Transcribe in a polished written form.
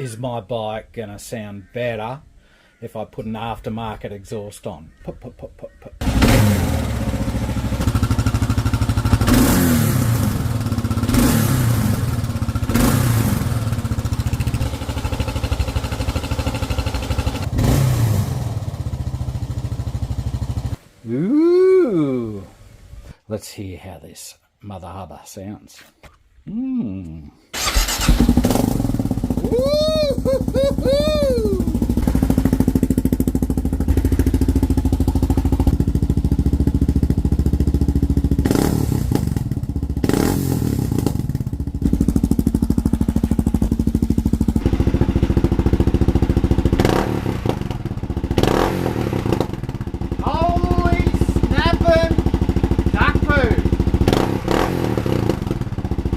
is my bike going to sound better if I put an aftermarket exhaust on? Pop, pop, pop, pop, pop. Ooh. Let's hear how this mother hubba sounds. Mmm.